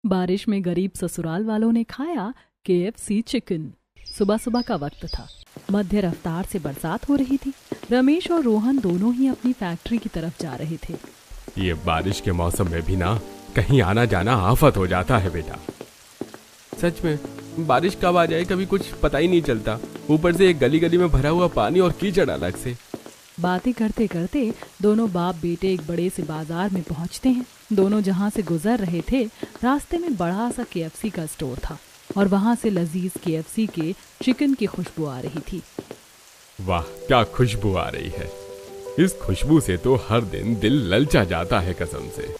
बारिश में गरीब ससुराल वालों ने खाया KFC चिकन। सुबह सुबह का वक्त था। मध्य रफ्तार से बरसात हो रही थी। रमेश और रोहन दोनों ही अपनी फैक्ट्री की तरफ जा रहे थे। ये बारिश के मौसम में भी ना कहीं आना जाना आफत हो जाता है बेटा। सच में बारिश कब आ जाए कभी कुछ पता ही नहीं चलता। ऊपर से एक गली गली में भरा हुआ पानी और कीचड़ अलग से। बातें करते करते दोनों बाप बेटे एक बड़े से बाजार में पहुंचते हैं। दोनों जहां से गुजर रहे थे रास्ते में बड़ा सा KFC का स्टोर था और वहां से लजीज KFC के चिकन की खुशबू आ रही थी। वाह क्या खुशबू आ रही है। इस खुशबू से तो हर दिन दिल ललचा जाता है कसम से।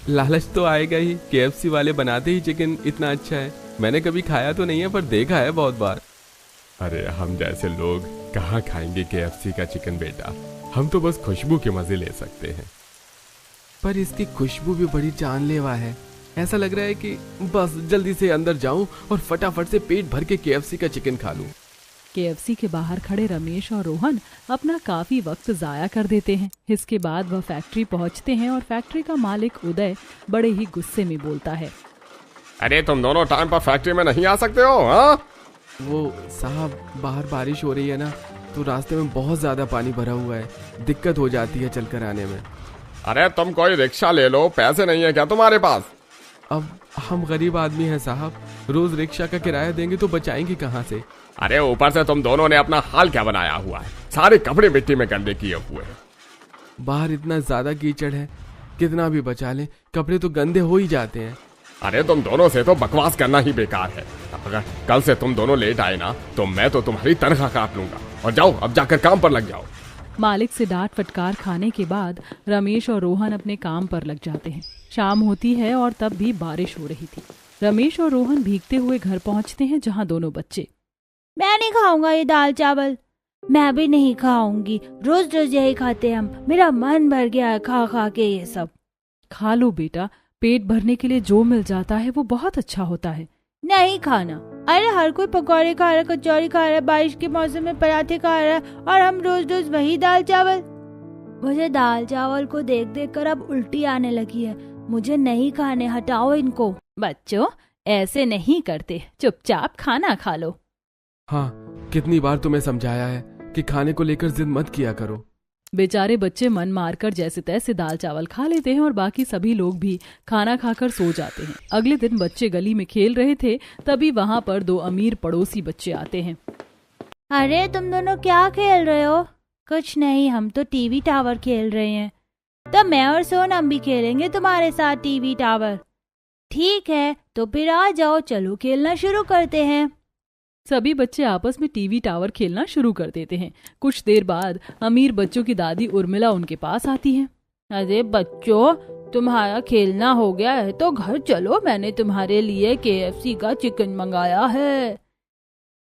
लालच तो आएगा ही। KFC वाले बनाते ही चिकन इतना अच्छा है। मैंने कभी खाया तो नहीं है पर देखा है बहुत बार। अरे हम जैसे लोग कहाँ खाएंगे KFC का चिकन बेटा। हम तो बस खुशबू के मजे ले सकते हैं। पर इसकी खुशबू भी बड़ी जानलेवा है। ऐसा लग रहा है कि बस जल्दी से अंदर जाऊं और फटाफट से पेट भर के KFC का चिकन खा लूं। KFC के बाहर खड़े रमेश और रोहन अपना काफी वक्त जाया कर देते हैं। इसके बाद वह फैक्ट्री पहुंचते हैं और फैक्ट्री का मालिक उदय बड़े ही गुस्से में बोलता है, अरे तुम दोनों टाइम पर फैक्ट्री में नहीं आ सकते हो? हाँ वो साहब बाहर बारिश हो रही है ना, तो रास्ते में बहुत ज्यादा पानी भरा हुआ है, दिक्कत हो जाती है चलकर आने में। अरे तुम कोई रिक्शा ले लो, पैसे नहीं है क्या तुम्हारे पास? अब हम गरीब आदमी हैं साहब, रोज रिक्शा का किराया देंगे तो बचाएंगे कहाँ से। अरे ऊपर से तुम दोनों ने अपना हाल क्या बनाया हुआ है। सारे कपड़े मिट्टी में गंदे किए हुए हैं। बाहर इतना ज्यादा कीचड़ है, कितना भी बचा लें कपड़े तो गंदे हो ही जाते हैं। अरे तुम दोनों से तो बकवास करना ही बेकार है। अगर कल से तुम दोनों लेट आए ना तो मैं तो तुम्हारी तनख्वाह काट लूंगा। और जाओ अब जाकर काम पर लग जाओ। मालिक से डांट फटकार खाने के बाद रमेश और रोहन अपने काम पर लग जाते हैं। शाम होती है और तब भी बारिश हो रही थी। रमेश और रोहन भीगते हुए घर पहुंचते हैं जहां दोनों बच्चे, मैं नहीं खाऊंगा ये दाल चावल। मैं भी नहीं खाऊंगी, रोज रोज यही खाते हैं हम। मेरा मन भर गया है खा खा के ये सब। खा लो बेटा, पेट भरने के लिए जो मिल जाता है वो बहुत अच्छा होता है। नहीं खाना। अरे हर कोई पकौड़े खा रहा है, कचौड़ी खा रहा है, बारिश के मौसम में पराठे खा रहा है और हम रोज रोज वही दाल चावल। मुझे दाल चावल को देख देख कर अब उल्टी आने लगी है। मुझे नहीं खाने, हटाओ इनको। बच्चों ऐसे नहीं करते, चुपचाप खाना खा लो। हाँ, कितनी बार तुम्हें समझाया है कि खाने को लेकर जिद मत किया करो। बेचारे बच्चे मन मारकर जैसे तैसे दाल चावल खा लेते हैं और बाकी सभी लोग भी खाना खाकर सो जाते हैं। अगले दिन बच्चे गली में खेल रहे थे, तभी वहाँ पर दो अमीर पड़ोसी बच्चे आते हैं। अरे तुम दोनों क्या खेल रहे हो? कुछ नहीं, हम तो टीवी टावर खेल रहे हैं। तो मैं और सोनम भी खेलेंगे तुम्हारे साथ टीवी टावर। ठीक है, तो फिर आ जाओ, चलो खेलना शुरू करते हैं। सभी बच्चे आपस में टीवी टावर खेलना शुरू कर देते हैं। कुछ देर बाद अमीर बच्चों की दादी उर्मिला उनके पास आती है। अरे बच्चों, तुम्हारा खेलना हो गया है तो घर चलो, मैंने तुम्हारे लिए KFC का चिकन मंगाया है।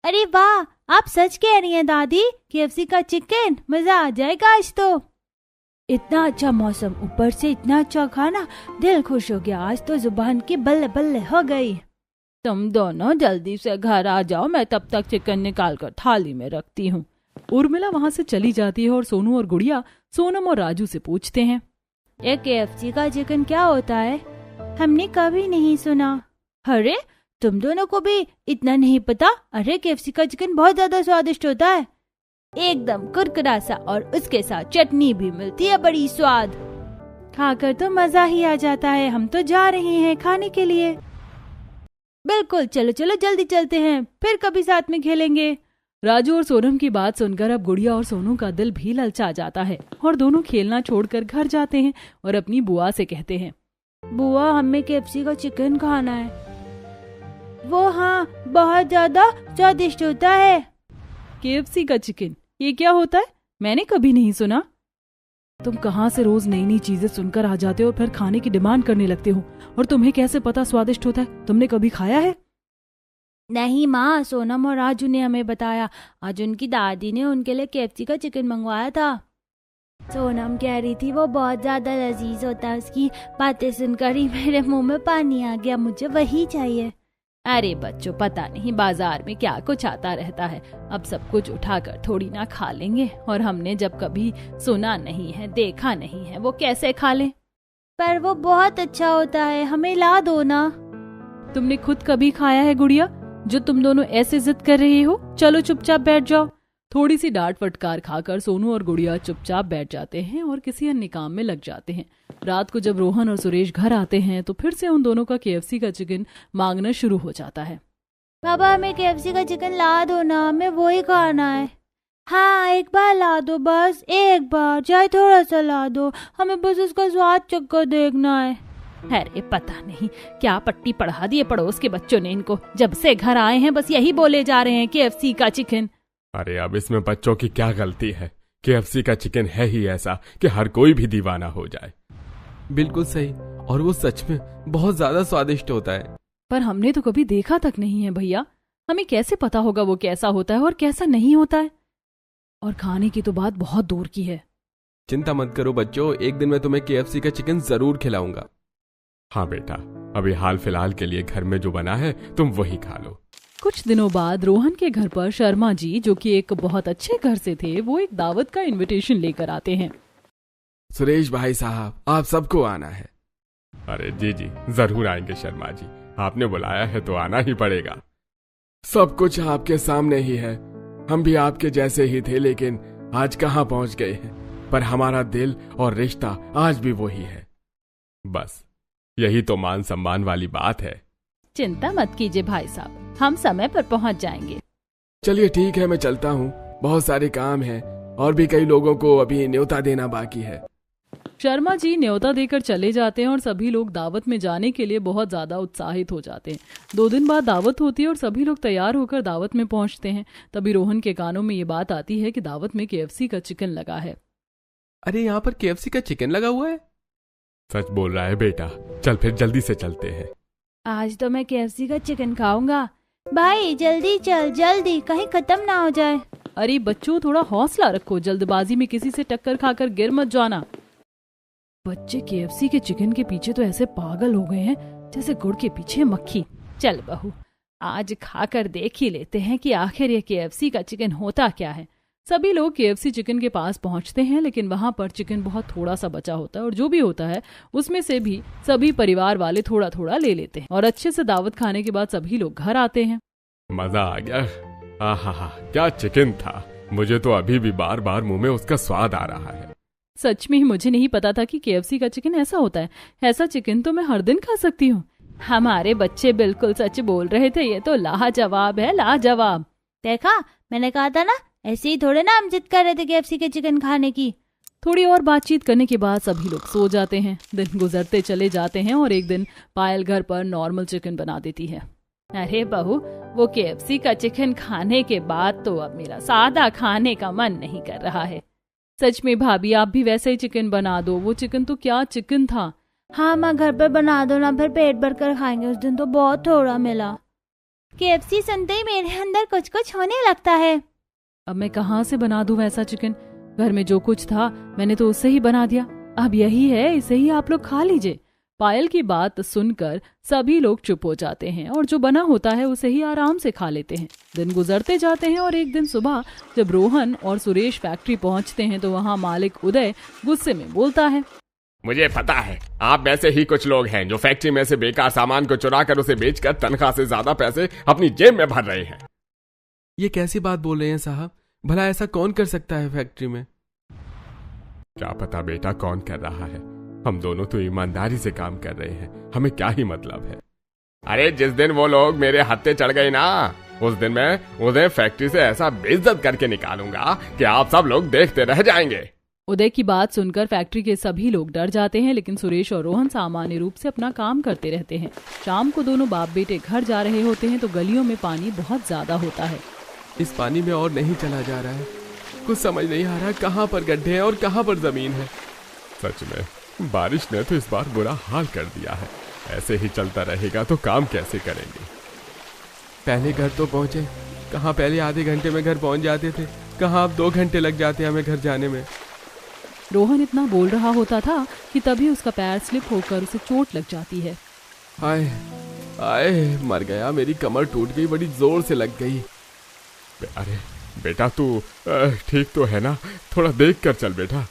अरे वाह, आप सच कह रही हैं दादी? KFC का चिकन, मजा आ जाएगा आज तो। इतना अच्छा मौसम, ऊपर से इतना अच्छा खाना, दिल खुश हो गया। आज तो जुबान की बल्ले बल्ले हो गई। तुम दोनों जल्दी से घर आ जाओ, मैं तब तक चिकन निकाल कर थाली में रखती हूँ। उर्मिला वहाँ से चली जाती है और सोनू और गुड़िया सोनम और राजू से पूछते हैं, ये KFC का चिकन क्या होता है? हमने कभी नहीं सुना। अरे तुम दोनों को भी इतना नहीं पता? अरे KFC का चिकन बहुत ज्यादा स्वादिष्ट होता है, एकदम कुरकुरा सा, और उसके साथ चटनी भी मिलती है, बड़ी स्वाद। खाकर तो मजा ही आ जाता है। हम तो जा रहे हैं खाने के लिए। बिल्कुल, चलो चलो जल्दी चलते हैं, फिर कभी साथ में खेलेंगे। राजू और सोनम की बात सुनकर अब गुड़िया और सोनू का दिल भी ललचा जाता है और दोनों खेलना छोड़कर घर जाते हैं और अपनी बुआ से कहते हैं, बुआ हमें KFC का चिकन खाना है। वो हाँ, बहुत ज्यादा स्वादिष्ट होता है। KFC का चिकन, ये क्या होता है? मैंने कभी नहीं सुना। तुम कहाँ से रोज नई नई चीजें सुनकर आ जाते हो और फिर खाने की डिमांड करने लगते हो, और तुम्हें कैसे पता स्वादिष्ट होता है? तुमने कभी खाया है? नहीं माँ, सोनम और राजू ने हमें बताया। आज उनकी दादी ने उनके लिए KFC का चिकन मंगवाया था। सोनम कह रही थी वो बहुत ज्यादा लजीज होता है। उसकी बातें सुनकर ही मेरे मुंह में पानी आ गया, मुझे वही चाहिए। अरे बच्चों, पता नहीं बाजार में क्या कुछ आता रहता है। अब सब कुछ उठाकर थोड़ी ना खा लेंगे, और हमने जब कभी सुना नहीं है, देखा नहीं है, वो कैसे खा लें? पर वो बहुत अच्छा होता है, हमें ला दो ना। तुमने खुद कभी खाया है गुड़िया, जो तुम दोनों ऐसे जिद कर रही हो? चलो चुपचाप बैठ जाओ। थोड़ी सी डांट फटकार खाकर सोनू और गुड़िया चुपचाप बैठ जाते हैं और किसी अन्य काम में लग जाते हैं। रात को जब रोहन और सुरेश घर आते हैं तो फिर से उन दोनों का KFC का चिकन मांगना शुरू हो जाता है। पापा हमें KFC का चिकन ला दो ना, हमें वही खाना है। हाँ एक बार ला दो, बस एक बार, चाहे थोड़ा सा ला दो, हमें बस उसका स्वाद चक्कर देखना है। अरे पता नहीं क्या पट्टी पढ़ा दिए पड़ोस के बच्चों ने इनको, जब से घर आए हैं बस यही बोले जा रहे हैं KFC का चिकन। अरे अब इसमें बच्चों की क्या गलती है? KFC का चिकन है ही ऐसा कि हर कोई भी दीवाना हो जाए। बिल्कुल सही, और वो सच में बहुत ज्यादा स्वादिष्ट होता है। पर हमने तो कभी देखा तक नहीं है भैया, हमें कैसे पता होगा वो कैसा होता है और कैसा नहीं होता है? और खाने की तो बात बहुत दूर की है। चिंता मत करो बच्चों, एक दिन मैं तुम्हें KFC का चिकन जरूर खिलाऊंगा। हाँ बेटा, अभी हाल फिलहाल के लिए घर में जो बना है तुम वही खा लो। कुछ दिनों बाद रोहन के घर पर शर्मा जी, जो कि एक बहुत अच्छे घर से थे, वो एक दावत का इनविटेशन लेकर आते हैं। सुरेश भाई साहब, आप सबको आना है। अरे जी जी जरूर आएंगे शर्मा जी, आपने बुलाया है तो आना ही पड़ेगा। सब कुछ आपके सामने ही है, हम भी आपके जैसे ही थे, लेकिन आज कहाँ पहुँच गए हैं, पर हमारा दिल और रिश्ता आज भी वही है। बस यही तो मान सम्मान वाली बात है। चिंता मत कीजिए भाई साहब, हम समय पर पहुंच जाएंगे। चलिए ठीक है, मैं चलता हूँ, बहुत सारे काम हैं और भी कई लोगों को अभी न्योता देना बाकी है। शर्मा जी न्योता देकर चले जाते हैं और सभी लोग दावत में जाने के लिए बहुत ज्यादा उत्साहित हो जाते हैं। 2 दिन बाद दावत होती है और सभी लोग तैयार होकर दावत में पहुंचते हैं। तभी रोहन के कानों में ये बात आती है कि दावत में KFC का चिकन लगा है। अरे यहाँ पर KFC का चिकन लगा हुआ है? सच बोल रहा है बेटा, चल फिर जल्दी से चलते हैं। आज तो मैं KFC का चिकन खाऊंगा। भाई जल्दी चल, जल्दी, कहीं खत्म ना हो जाए। अरे बच्चों थोड़ा हौसला रखो, जल्दबाजी में किसी से टक्कर खाकर गिर मत जाना। बच्चे KFC के चिकन के पीछे तो ऐसे पागल हो गए हैं जैसे गुड़ के पीछे मक्खी। चल बहू, आज खाकर देख ही लेते हैं कि आखिर ये KFC का चिकन होता क्या है। सभी लोग KFC चिकन के पास पहुंचते हैं, लेकिन वहां पर चिकन बहुत थोड़ा सा बचा होता है और जो भी होता है उसमें से भी सभी परिवार वाले थोड़ा थोड़ा ले लेते हैं। और अच्छे से दावत खाने के बाद सभी लोग घर आते हैं। मजा आ गया। आहा क्या चिकन था, मुझे तो अभी भी बार बार मुंह में उसका स्वाद आ रहा है। सच में ही मुझे नहीं पता था कि KFC का चिकन ऐसा होता है। ऐसा चिकन तो मैं हर दिन खा सकती हूँ। हमारे बच्चे बिल्कुल सच बोल रहे थे, ये तो लाजवाब है, लाजवाब। देखा, मैंने कहा था ना, ऐसे ही थोड़े ना हम जिद कर रहे थे KFC के चिकन खाने की। थोड़ी और बातचीत करने के बाद सभी लोग सो जाते हैं। दिन गुजरते चले जाते हैं और एक दिन पायल घर पर नॉर्मल चिकन बना देती है। अरे बहू, वो KFC का चिकन खाने के बाद तो अब मेरा सादा खाने का मन नहीं कर रहा है। सच में भाभी, आप भी वैसे ही चिकन बना दो। वो चिकन तो क्या चिकन था। हाँ माँ, घर पर बना दो ना, फिर पेट भर कर खाएंगे। उस दिन तो बहुत थोड़ा मिला। KFC सुनते ही मेरे अंदर कुछ कुछ होने लगता है। अब मैं कहाँ से बना दूं वैसा चिकन? घर में जो कुछ था मैंने तो उससे ही बना दिया। अब यही है, इसे ही आप लोग खा लीजिए। पायल की बात सुनकर सभी लोग चुप हो जाते हैं और जो बना होता है उसे ही आराम से खा लेते हैं। दिन गुजरते जाते हैं और एक दिन सुबह जब रोहन और सुरेश फैक्ट्री पहुंचते हैं तो वहां मालिक उदय गुस्से में बोलता है, मुझे पता है आप में से ही कुछ लोग हैं जो फैक्ट्री में से बेकार सामान को चुरा कर उसे बेचकर तनख्वाह से ज्यादा पैसे अपनी जेब में भर रहे हैं। ये कैसी बात बोल रहे हैं साहब? भला ऐसा कौन कर सकता है फैक्ट्री में? क्या पता बेटा कौन कर रहा है, हम दोनों तो ईमानदारी से काम कर रहे हैं, हमें क्या ही मतलब है। अरे जिस दिन वो लोग मेरे हत्थे चढ़ गए ना, उस दिन मैं उन्हें फैक्ट्री से ऐसा बेइज्जत करके निकालूंगा कि आप सब लोग देखते रह जाएंगे। उदय की बात सुनकर फैक्ट्री के सभी लोग डर जाते हैं, लेकिन सुरेश और रोहन सामान्य रूप से अपना काम करते रहते हैं। शाम को दोनों बाप बेटे घर जा रहे होते हैं तो गलियों में पानी बहुत ज्यादा होता है। इस पानी में और नहीं चला जा रहा है, कुछ समझ नहीं आ रहा कहाँ पर गड्ढे हैं और कहाँ पर जमीन है। सच में बारिश ने तो इस बार बुरा हाल कर दिया है, ऐसे ही चलता रहेगा तो काम कैसे करेंगे। पहले घर तो पहुँचे, कहाँ पहले आधे घंटे में घर पहुँच जाते थे, कहाँ अब 2 घंटे लग जाते हैं हमें घर जाने में। रोहन इतना बोल रहा होता था कि तभी उसका पैर स्लिप होकर उसे चोट लग जाती है। आए आए, मर गया, मेरी कमर टूट गई, बड़ी जोर से लग गई। अरे बेटा तू ठीक तो है ना? थोड़ा देख कर चल बेटा।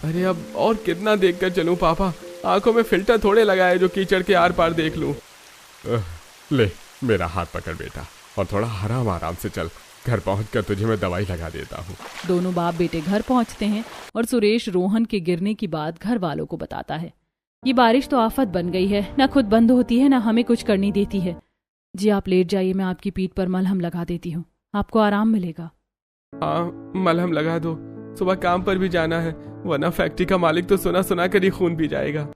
अरे अब और कितना देख कर चलूं पापा, आंखों में फिल्टर थोड़े लगाए जो कीचड़ के आर पार देख लूं। ले मेरा हाथ पकड़ बेटा और थोड़ा आराम आराम से चल। घर पहुंचकर तुझे मैं दवाई लगा देता हूँ। दोनों बाप बेटे घर पहुंचते हैं और सुरेश रोहन के गिरने की बात घर वालों को बताता है। ये बारिश तो आफत बन गई है, ना खुद बंद होती है ना हमें कुछ करनी देती है। जी आप लेट जाइए, मैं आपकी पीठ पर मलहम लगा देती हूँ, आपको आराम मिलेगा। हाँ मलहम लगा दो, सुबह काम पर भी जाना है, वरना फैक्ट्री का मालिक तो सुना सुना कर ही खून पी जाएगा।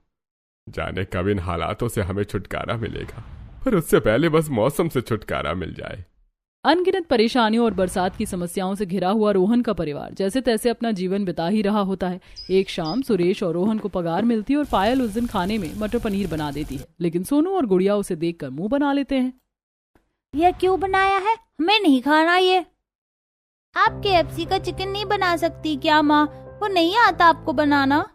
जाने कब इन हालातों से हमें छुटकारा मिलेगा, पर उससे पहले बस मौसम से छुटकारा मिल जाए। अनगिनत परेशानियों और बरसात की समस्याओं से घिरा हुआ रोहन का परिवार जैसे तैसे अपना जीवन बिता ही रहा होता है। एक शाम सुरेश और रोहन को पगार मिलती है और पायल उस दिन खाने में मटर पनीर बना देती है, लेकिन सोनू और गुड़िया उसे देखकर मुंह बना लेते हैं। यह क्यों बनाया है, हमें नहीं खाना ये। आप KFC का चिकन नहीं बना सकती क्या माँ, वो नहीं आता आपको बनाना?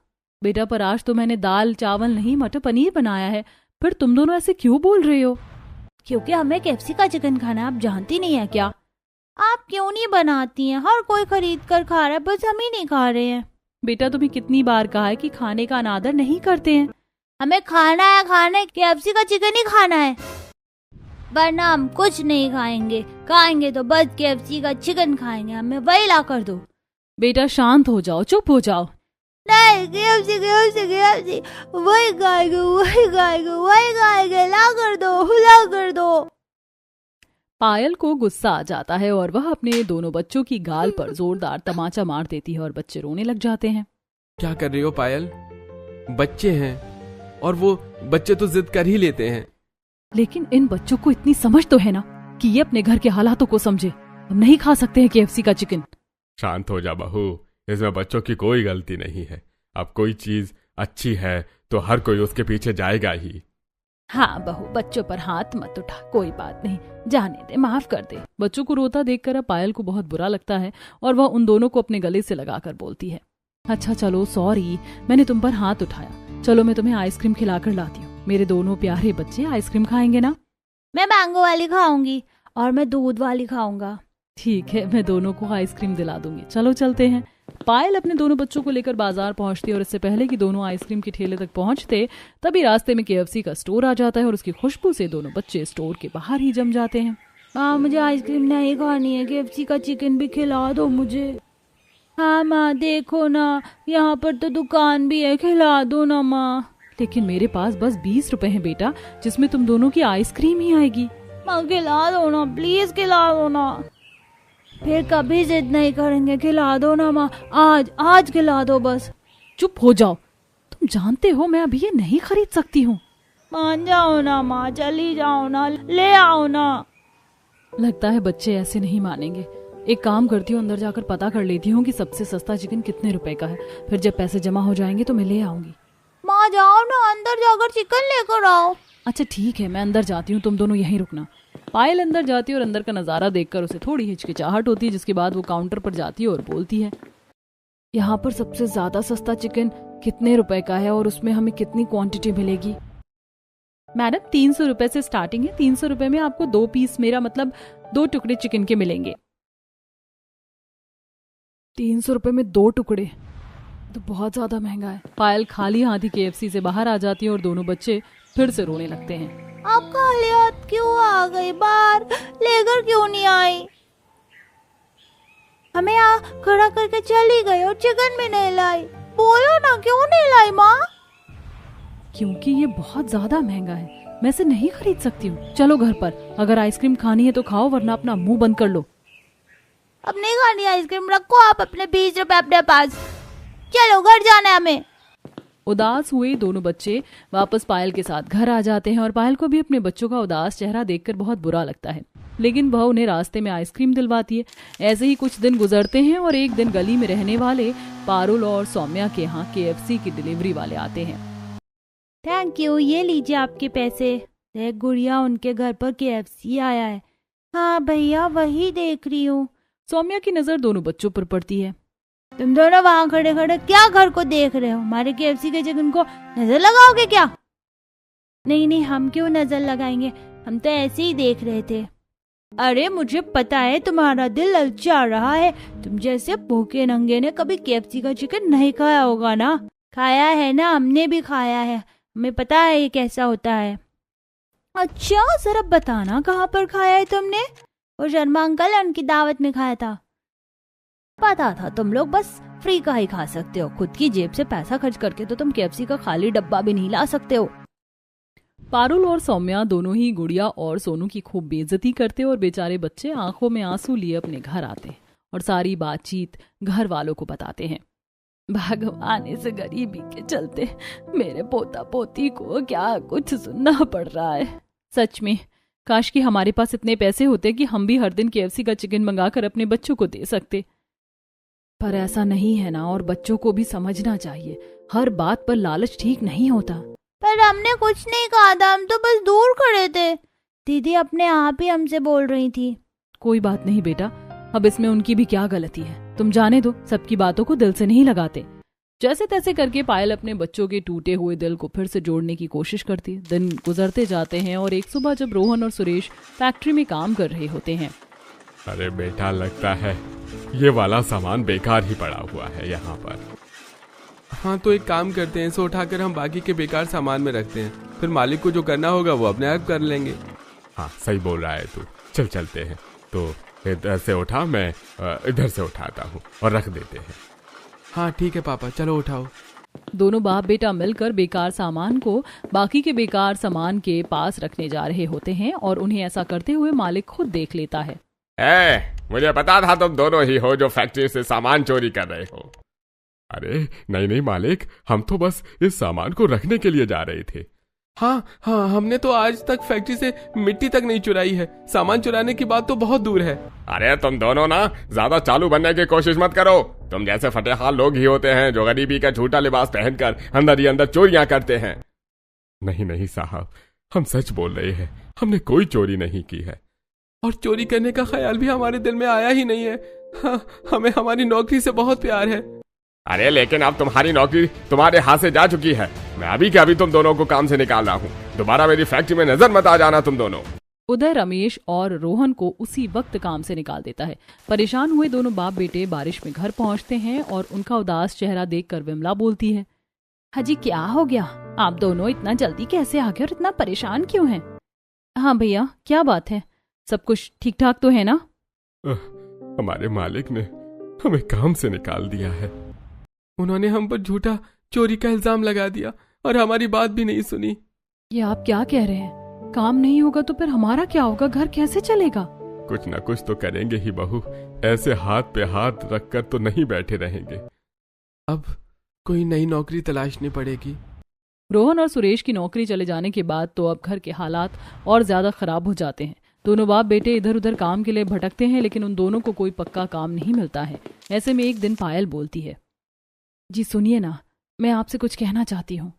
बेटा पर आज तो मैंने दाल चावल नहीं मटर पनीर बनाया है, फिर तुम दोनों ऐसे क्यों बोल रहे हो? क्योंकि हमें KFC का चिकन खाना है, आप जानती नहीं है क्या? आप क्यों नहीं बनाती हैं? हर कोई खरीद कर खा रहा है, बस हम ही नहीं खा रहे हैं। बेटा तुम्हें कितनी बार कहा है कि खाने का अनादर नहीं करते हैं। हमें खाना है, KFC का चिकन ही खाना है, वरना हम कुछ नहीं खाएंगे। खाएंगे तो बस KFC का चिकन खाएंगे, हमें वही ला कर दो। बेटा शांत हो जाओ, चुप हो जाओ। नहीं, KFC वही खाएंगे, ला कर दो। पायल को गुस्सा आ जाता है और वह अपने दोनों बच्चों की गाल पर जोरदार तमाचा मार देती है और बच्चे रोने लग जाते हैं। क्या कर रही हो पायल? बच्चे हैं और वो बच्चे तो जिद कर ही लेते हैं। लेकिन इन बच्चों को इतनी समझ तो है ना कि ये अपने घर के हालातों को समझे। हम नहीं खा सकते हैं KFC का चिकन। शांत हो जा बहू, इसमें बच्चों की कोई गलती नहीं है। अब कोई चीज अच्छी है तो हर कोई उसके पीछे जाएगा ही। हाँ बहू, बच्चों पर हाथ मत उठा, कोई बात नहीं, जाने दे, माफ कर दे। बच्चों को रोता देखकर अब पायल को बहुत बुरा लगता है और वह उन दोनों को अपने गले से लगाकर बोलती है, अच्छा चलो सॉरी, मैंने तुम पर हाथ उठाया, चलो मैं तुम्हें आइसक्रीम खिलाकर लाती हूँ। मेरे दोनों प्यारे बच्चे आइसक्रीम खाएंगे ना? मैं मैंगो वाली खाऊंगी और मैं दूध वाली खाऊंगा। ठीक है, मैं दोनों को आइसक्रीम दिला दूंगी, चलो चलते हैं। पायल अपने दोनों बच्चों को लेकर बाजार पहुंचती है और इससे पहले कि दोनों आइसक्रीम के ठेले तक पहुंचते तभी रास्ते में KFC का स्टोर आ जाता है और उसकी खुशबू से दोनों बच्चे स्टोर के बाहर ही जम जाते हैं। हाँ मुझे आइसक्रीम नहीं खानी है, KFC का चिकन भी खिला दो मुझे। हाँ माँ देखो ना, यहाँ पर तो दुकान भी है, खिला दो ना माँ। लेकिन मेरे पास बस 20 रुपए है बेटा, जिसमें तुम दोनों की आइसक्रीम ही आएगी। माँ खिला दो ना, प्लीज खिला दो ना। फिर कभी जिद नहीं करेंगे, खिला दो ना माँ, आज खिला दो बस। चुप हो जाओ, तुम जानते हो मैं अभी ये नहीं खरीद सकती हूँ। मान जाओ ना माँ, चली जाओ ना, ले आओ ना। लगता है बच्चे ऐसे नहीं मानेंगे। एक काम करती हूँ, अंदर जाकर पता कर लेती हूँ कि सबसे सस्ता चिकन कितने रुपए का है, फिर जब पैसे जमा हो जाएंगे तो मैं ले आऊंगी। माँ जाओ ना, अंदर जाकर चिकन लेकर आओ। अच्छा ठीक है, मैं अंदर जाती हूँ, तुम दोनों यहीं रुकना। पायल अंदर जाती है और अंदर का नजारा देखकर उसे थोड़ी हिचकिचाहट होती है, जिसके बाद वो काउंटर पर जाती है और बोलती है, यहाँ पर सबसे ज्यादा सस्ता चिकन कितने रुपए का है और उसमें हमें कितनी क्वांटिटी मिलेगी? मैडम 300 रुपए से स्टार्टिंग है, 300 रुपए में आपको 2 पीस, मेरा मतलब 2 टुकड़े चिकन के मिलेंगे। 300 रुपए में 2 टुकड़े तो बहुत ज्यादा महंगा है। पायल खाली हाथी KFC से बाहर आ जाती है और दोनों बच्चे फिर से रोने लगते हैं। आप खाली हाथ क्यों आ गई बाहर, लेकर क्यों नहीं आई? हमें यहाँ खड़ा करके चली गई और चिकन भी नहीं लाई। बोलो ना क्यों नहीं लाई माँ? क्योंकि ये बहुत ज्यादा महंगा है, मैं इसे नहीं खरीद सकती हूँ। चलो घर पर, अगर आइसक्रीम खानी है तो खाओ, वरना अपना मुंह बंद कर लो। अब नहीं खानी आइसक्रीम, रखो आप अपने 20 रुपए अपने पास, चलो घर जाना है हमें। उदास हुए दोनों बच्चे वापस पायल के साथ घर आ जाते हैं और पायल को भी अपने बच्चों का उदास चेहरा देखकर बहुत बुरा लगता है, लेकिन वह उन्हें रास्ते में आइसक्रीम दिलवाती है। ऐसे ही कुछ दिन गुजरते हैं और एक दिन गली में रहने वाले पारुल और सौम्या के यहाँ KFC की डिलीवरी वाले आते हैं। थैंक यू, ये लीजिए आपके पैसे। देख गुड़िया, उनके घर पर KFC आया है। हाँ भैया वही देख रही हूँ। सौम्या की नजर दोनों बच्चों पर पड़ती है। तुम दोनों वहाँ खड़े खड़े क्या घर को देख रहे हो? हमारे KFC के चिकन को नजर लगाओगे क्या? नहीं, हम क्यों नजर लगाएंगे, हम तो ऐसे ही देख रहे थे। अरे मुझे पता है तुम्हारा दिल ललचा रहा है, तुम जैसे भूखे नंगे ने कभी KFC का चिकन नहीं खाया होगा ना। खाया है ना, हमने भी खाया है, हमें पता है ये कैसा होता है। अच्छा, जरा बताना कहाँ पर खाया है तुमने? वो शर्मा अंकल है, उनकी दावत में खाया था। पता था तुम लोग बस फ्री का ही खा सकते हो, खुद की जेब से पैसा खर्च करके तो तुम केएफसी का खाली डब्बा भी नहीं ला सकते हो। पारुल और सौम्या दोनों ही गुड़िया और सोनू की खूब बेइज्जती करते और बेचारे बच्चे आंखों में आंसू लिए अपने घर आते और सारी बातचीत घर वालों को बताते हैं। भगवान, इस गरीबी के चलते मेरे पोता पोती को क्या कुछ सुनना पड़ रहा है। सच में काश कि हमारे पास इतने पैसे होते कि हम भी हर दिन केएफसी का चिकन मंगाकर अपने बच्चों को दे सकते, पर ऐसा नहीं है ना। और बच्चों को भी समझना चाहिए, हर बात पर लालच ठीक नहीं होता। पर हमने कुछ नहीं कहा था, हम तो बस दूर खड़े थे। दीदी अपने आप ही हमसे बोल रही थी। कोई बात नहीं बेटा, अब इसमें उनकी भी क्या गलती है, तुम जाने दो, सबकी बातों को दिल से नहीं लगाते। जैसे तैसे करके पायल अपने बच्चों के टूटे हुए दिल को फिर से जोड़ने की कोशिश करती है। दिन गुजरते जाते हैं और एक सुबह जब रोहन और सुरेश फैक्ट्री में काम कर रहे होते हैं। अरे बेटा, लगता है ये वाला सामान बेकार ही पड़ा हुआ है यहाँ पर। हाँ तो एक काम करते हैं, इसे उठाकर हम बाकी के बेकार सामान में रखते हैं, फिर मालिक को जो करना होगा वो अपने आप कर लेंगे। हाँ सही बोल रहा है तू, चल चलते हैं। तो इधर से उठा, मैं इधर से उठाता हूँ और रख देते हैं। हाँ ठीक है पापा, चलो उठाओ। दोनों बाप बेटा मिलकर बेकार सामान को बाकी के बेकार सामान के पास रखने जा रहे होते हैं और उन्हें ऐसा करते हुए मालिक खुद देख लेता है। मुझे पता था तुम दोनों ही हो जो फैक्ट्री से सामान चोरी कर रहे हो। अरे नहीं नहीं मालिक, हम तो बस इस सामान को रखने के लिए जा रहे थे। हाँ हाँ, हमने तो आज तक फैक्ट्री से मिट्टी तक नहीं चुराई है, सामान चुराने की बात तो बहुत दूर है। अरे तुम दोनों ना ज्यादा चालू बनने की कोशिश मत करो। तुम जैसे फटेहाल लोग ही होते हैं जो गरीबी का झूठा लिबास पहनकर अंदर ही अंदर चोरियां करते हैं। नहीं नहीं साहब, हम सच बोल रहे हैं, हमने कोई चोरी नहीं की है। और चोरी करने का ख्याल भी हमारे दिल में आया ही नहीं है। हाँ, हमें हमारी नौकरी से बहुत प्यार है। अरे लेकिन अब तुम्हारी नौकरी तुम्हारे हाथ से जा चुकी है। मैं अभी के अभी तुम दोनों को काम से निकाल रहा हूँ, दोबारा मेरी फैक्ट्री में नजर मत आ जाना तुम दोनों। उधर रमेश और रोहन को उसी वक्त काम से निकाल देता है। परेशान हुए दोनों बाप बेटे बारिश में घर पहुंचते हैं और उनका उदास चेहरा देखकर विमला बोलती है, हाजी क्या हो गया, आप दोनों इतना जल्दी कैसे आ गए और इतना परेशान क्यों हैं? हाँ भैया, क्या बात है, सब कुछ ठीक ठाक तो है ना? हमारे मालिक ने हमें काम से निकाल दिया है। उन्होंने हम पर झूठा चोरी का इल्जाम लगा दिया और हमारी बात भी नहीं सुनी। ये आप क्या कह रहे हैं? काम नहीं होगा तो फिर हमारा क्या होगा, घर कैसे चलेगा? कुछ न कुछ तो करेंगे ही बहू, ऐसे हाथ पे हाथ रखकर तो नहीं बैठे रहेंगे। अब कोई नई नौकरी तलाशनी पड़ेगी। रोहन और सुरेश की नौकरी चले जाने के बाद तो अब घर के हालात और ज्यादा खराब हो जाते हैं। दोनों बाप बेटे इधर उधर काम के लिए भटकते हैं, लेकिन उन दोनों को कोई पक्का काम नहीं मिलता है। ऐसे में एक दिन पायल बोलती है, जी सुनिए ना, मैं आपसे कुछ कहना चाहती हूँ।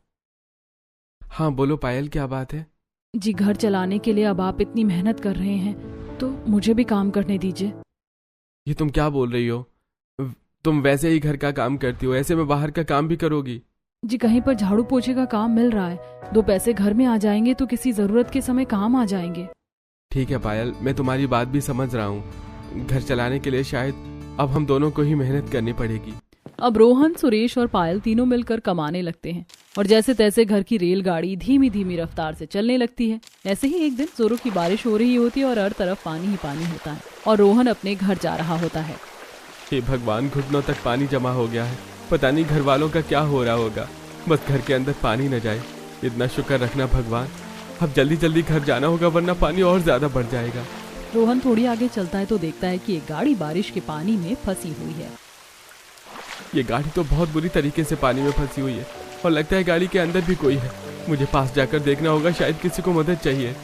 हाँ बोलो पायल, क्या बात है? जी घर चलाने के लिए अब आप इतनी मेहनत कर रहे हैं तो मुझे भी काम करने दीजिए। ये तुम क्या बोल रही हो? तुम वैसे ही घर का काम करती हो, ऐसे में बाहर का काम भी करोगी? जी कहीं पर झाड़ू पोछे का काम मिल रहा है, 2 पैसे घर में आ जाएंगे तो किसी जरूरत के समय काम आ जाएंगे। ठीक है पायल, मैं तुम्हारी बात भी समझ रहा हूँ। घर चलाने के लिए शायद अब हम दोनों को ही मेहनत करनी पड़ेगी। अब रोहन, सुरेश और पायल तीनों मिलकर कमाने लगते हैं और जैसे तैसे घर की रेलगाड़ी धीमी धीमी रफ्तार से चलने लगती है। ऐसे ही एक दिन जोरों की बारिश हो रही होती है और हर तरफ पानी ही पानी होता है और रोहन अपने घर जा रहा होता है। हे भगवान, घुटनों तक पानी जमा हो गया है, पता नहीं घर वालों का क्या हो रहा होगा। बस घर के अंदर पानी न जाए, इतना शुक्र रखना भगवान। अब जल्दी जल्दी घर जाना होगा वरना पानी और ज्यादा बढ़ जाएगा। रोहन थोड़ी आगे चलता है तो देखता है कि एक गाड़ी बारिश के पानी में फंसी हुई है। ये गाड़ी तो बहुत बुरी तरीके से पानी में फंसी हुई है और लगता है गाड़ी के अंदर भी कोई है। मुझे पास जाकर देखना होगा, शायद किसी को मदद चाहिए।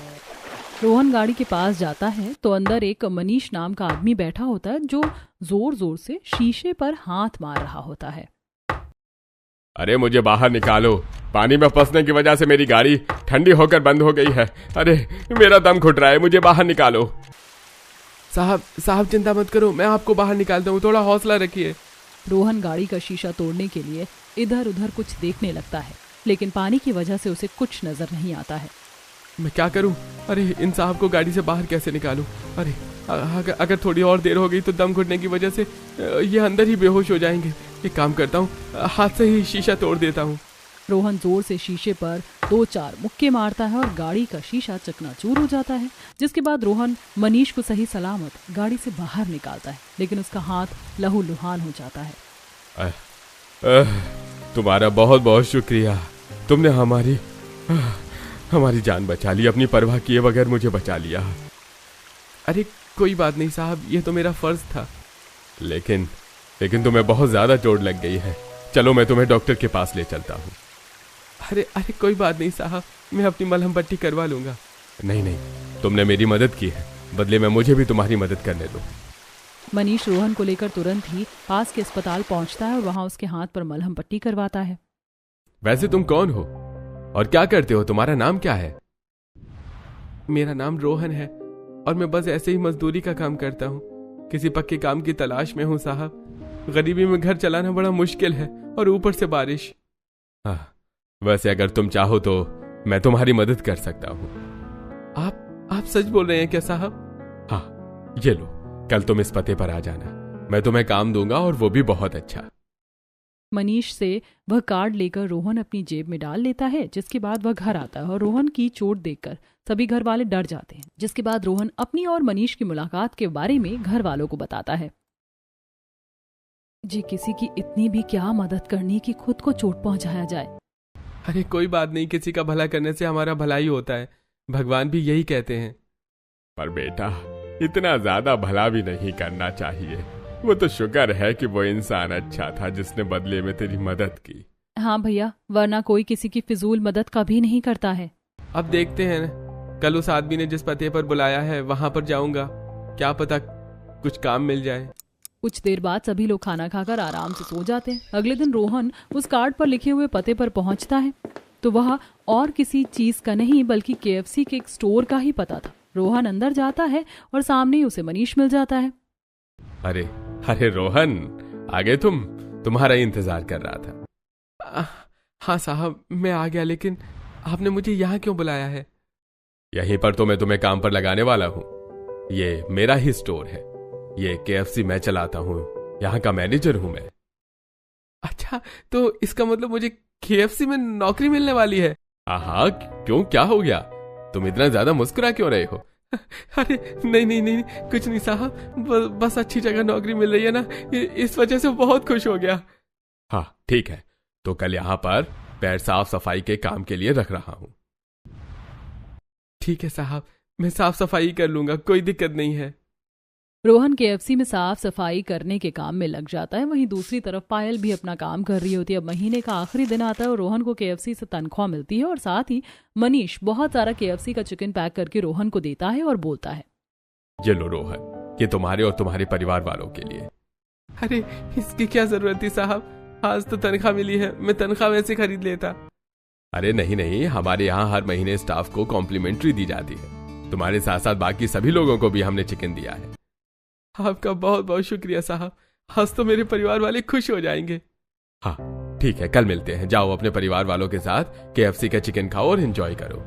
रोहन गाड़ी के पास जाता है तो अंदर एक मनीष नाम का आदमी बैठा होता है जो जोर जोर से शीशे पर हाथ मार रहा होता है। अरे मुझे बाहर निकालो, पानी में फंसने की वजह से मेरी गाड़ी ठंडी होकर बंद हो गई है। अरे मेरा दम घुट रहा है, मुझे बाहर निकालो। साहब चिंता मत करो, मैं आपको बाहर निकालता हूँ, थोड़ा हौसला रखिए। रोहन गाड़ी का शीशा तोड़ने के लिए इधर उधर कुछ देखने लगता है, लेकिन पानी की वजह से उसे कुछ नजर नहीं आता है। मैं क्या करूं? अरे इन साहब को गाड़ी से बाहर कैसे निकालूं? अरे अगर थोड़ी और देर हो गई तो दम घुटने की वजह से ये अंदर ही बेहोश हो जाएंगे। एक काम करता हूँ, हाथ से ही शीशा तोड़ देता हूँ। रोहन जोर से शीशे पर 2-4 मुक्के मारता है और गाड़ी का शीशा चकनाचूर हो जाता है, जिसके बाद रोहन मनीष को सही सलामत गाड़ी से बाहर निकालता है, लेकिन उसका हाथ लहूलुहान हो जाता है। तुम्हारा बहुत बहुत शुक्रिया, तुमने हमारी जान बचा ली, अपनी परवाह किए बगैर मुझे बचा लिया। अरे कोई बात नहीं साहब, ये तो मेरा फर्ज था। लेकिन तुम्हें बहुत ज्यादा चोट लग गई है, चलो मैं तुम्हें डॉक्टर के पास ले चलता हूँ। अरे कोई बात नहीं साहब, मैं अपनी मलहम पट्टी करवा लूंगा। नहीं, तुमने मेरी मदद की है, बदले में मुझे भी तुम्हारी मदद करने दो। मनीष रोहन को लेकर तुरंत ही पास के अस्पताल पहुंचता है और वहां उसके हाथ पर मलहम पट्टी करवाता है। वैसे तुम कौन हो और क्या करते हो, तुम्हारा नाम क्या है? मेरा नाम रोहन है और मैं बस ऐसे ही मजदूरी का काम करता हूँ। किसी पक्के काम की तलाश में हूँ साहब। गरीबी में घर चलाना बड़ा मुश्किल है और ऊपर से बारिश। हाँ, वैसे अगर तुम चाहो तो मैं तुम्हारी मदद कर सकता हूँ। आप सच बोल रहे हैं क्या साहब? हाँ, ये लो, कल तुम इस पते पर आ जाना, मैं तुम्हें काम दूंगा और वो भी बहुत अच्छा। मनीष से वह कार्ड लेकर रोहन अपनी जेब में डाल लेता है, जिसके बाद वह घर आता है और रोहन की चोट देखकर सभी घर वाले डर जाते हैं। जिसके बाद रोहन अपनी और मनीष की मुलाकात के बारे में घर वालों को बताता है। जी, किसी की इतनी भी क्या मदद करनी कि खुद को चोट पहुंचाया जाए। अरे कोई बात नहीं, किसी का भला करने से हमारा भला ही होता है, भगवान भी यही कहते हैं। पर बेटा, इतना ज्यादा भला भी नहीं करना चाहिए। वो तो शुक्र है कि वो इंसान अच्छा था जिसने बदले में तेरी मदद की। हाँ भैया, वरना कोई किसी की फिजूल मदद कभी नहीं करता है। अब देखते हैं, कल उस आदमी ने जिस पते पर बुलाया है वहां पर जाऊंगा, क्या पता कुछ काम मिल जाए। कुछ देर बाद सभी लोग खाना खाकर आराम से सो जाते हैं। अगले दिन रोहन उस कार्ड पर लिखे हुए पते पर पहुंचता है तो वह और किसी चीज का नहीं बल्कि KFC के एक स्टोर का ही पता था। रोहन अंदर जाता है और सामने ही उसे मनीष मिल जाता है। अरे रोहन, आगे तुम्हारा इंतजार कर रहा था। हाँ साहब, मैं आ गया, लेकिन आपने मुझे यहाँ क्यों बुलाया है? यहीं पर तो मैं तुम्हें काम पर लगाने वाला हूँ। ये मेरा ही स्टोर है, ये KFC मैं चलाता हूँ, यहाँ का मैनेजर हूँ मैं। अच्छा, तो इसका मतलब मुझे KFC में नौकरी मिलने वाली है? हाँ, क्यों, क्या हो गया? तुम इतना ज्यादा मुस्कुरा क्यों रहे हो? अरे नहीं, कुछ नहीं साहब, बस अच्छी जगह नौकरी मिल रही है ना, इस वजह से बहुत खुश हो गया। हाँ ठीक है, तो कल यहाँ पर पैर साफ सफाई के काम के लिए रख रहा हूँ। ठीक है साहब, मैं साफ सफाई कर लूंगा, कोई दिक्कत नहीं है। रोहन KFC में साफ सफाई करने के काम में लग जाता है। वहीं दूसरी तरफ पायल भी अपना काम कर रही होती है। अब महीने का आखिरी दिन आता है और रोहन को KFC से तनख्वाह मिलती है और साथ ही मनीष बहुत सारा KFC का चिकन पैक करके रोहन को देता है और बोलता है, ये लो रोहन, ये तुम्हारे और तुम्हारे परिवार वालों के लिए। अरे इसकी क्या जरूरत थी साहब, आज तो तनख्वाह मिली है, मैं तनख्वाह वैसे खरीद लेता। अरे नहीं, हमारे यहाँ हर महीने स्टाफ को कॉम्प्लीमेंट्री दी जाती है, तुम्हारे साथ साथ बाकी सभी लोगों को भी हमने चिकन दिया है। आपका बहुत बहुत शुक्रिया साहब, आज तो मेरे परिवार वाले खुश हो जाएंगे। हाँ ठीक है, कल मिलते हैं, जाओ अपने परिवार वालों के साथ KFC का चिकन खाओ और एंजॉय करो।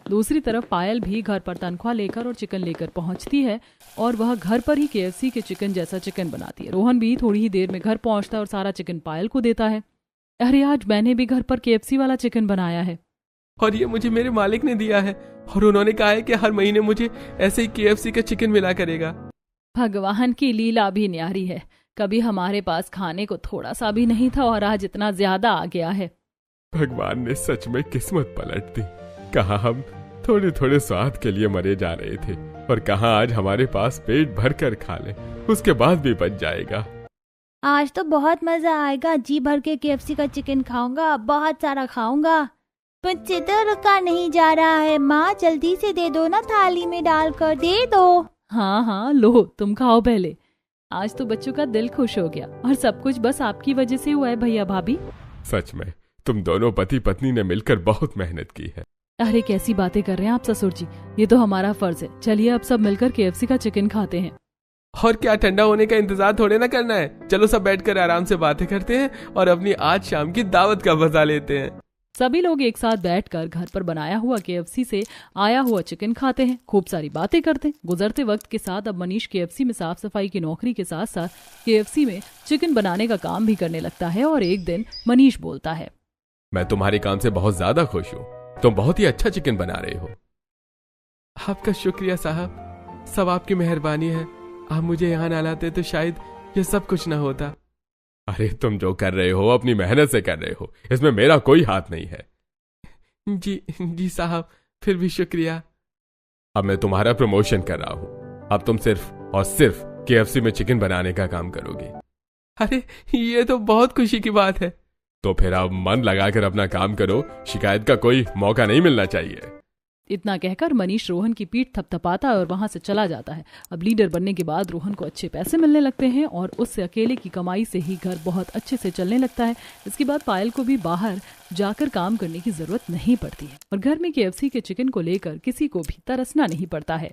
दूसरी तरफ पायल भी घर पर तनख्वाह लेकर और चिकन लेकर पहुंचती है और वह घर पर ही KFC के चिकन जैसा चिकन बनाती है। रोहन भी थोड़ी ही देर में घर पहुंचता है और सारा चिकन पायल को देता है। अरे आज मैंने भी घर पर KFC वाला चिकन बनाया है और ये मुझे मेरे मालिक ने दिया है और उन्होंने कहा है कि हर महीने मुझे ऐसे ही KFC का चिकन मिला करेगा। भगवान की लीला भी न्यारी है, कभी हमारे पास खाने को थोड़ा सा भी नहीं था और आज इतना ज्यादा आ गया है। भगवान ने सच में किस्मत पलट दी। कहा हम थोड़े थोड़े स्वाद के लिए मरे जा रहे थे और कहा आज हमारे पास पेट भर कर खा ले, उसके बाद भी बच जाएगा। आज तो बहुत मजा आएगा, जी भर के KFC का चिकन खाऊंगा, बहुत सारा खाऊंगा। मुझसे तो रुका नहीं जा रहा है, माँ जल्दी से दे दो ना, थाली में डालकर दे दो। हाँ लो, तुम खाओ पहले। आज तो बच्चों का दिल खुश हो गया और सब कुछ बस आपकी वजह से हुआ है भैया भाभी। सच में तुम दोनों पति पत्नी ने मिलकर बहुत मेहनत की है। अरे कैसी बातें कर रहे हैं आप ससुर जी, ये तो हमारा फर्ज है। चलिए अब सब मिलकर KFC का चिकन खाते हैं। और क्या ठंडा होने का इंतजार थोड़े ना करना है, चलो सब बैठकर आराम से बातें करते हैं और अपनी आज शाम की दावत का मजा लेते हैं। सभी लोग एक साथ बैठकर घर पर बनाया हुआ केएफसी से आया हुआ चिकन खाते हैं, खूब सारी बातें करते हैं। गुजरते वक्त के साथ अब मनीष केएफसी में साफ सफाई की नौकरी के साथ साथ केएफसी में चिकन बनाने का काम भी करने लगता है। और एक दिन मनीष बोलता है, मैं तुम्हारे काम से बहुत ज्यादा खुश हूँ, तुम बहुत ही अच्छा चिकन बना रहे हो। आपका शुक्रिया साहब, सब आपकी मेहरबानी है। आप मुझे यहाँ ना लाते तो शायद ये सब कुछ ना होता। अरे तुम जो कर रहे हो अपनी मेहनत से कर रहे हो, इसमें मेरा कोई हाथ नहीं है। जी साहब, फिर भी शुक्रिया। अब मैं तुम्हारा प्रमोशन कर रहा हूँ, अब तुम सिर्फ और सिर्फ केएफसी में चिकन बनाने का काम करोगे। अरे ये तो बहुत खुशी की बात है। तो फिर अब मन लगाकर अपना काम करो, शिकायत का कोई मौका नहीं मिलना चाहिए। इतना कहकर मनीष रोहन की पीठ थपथपाता है और वहां से चला जाता है। अब लीडर बनने के बाद रोहन को अच्छे पैसे मिलने लगते हैं और उससे अकेले की कमाई से ही घर बहुत अच्छे से चलने लगता है। इसके बाद पायल को भी बाहर जाकर काम करने की जरूरत नहीं पड़ती है और घर में केएफसी के चिकन को लेकर किसी को भी तरसना नहीं पड़ता है।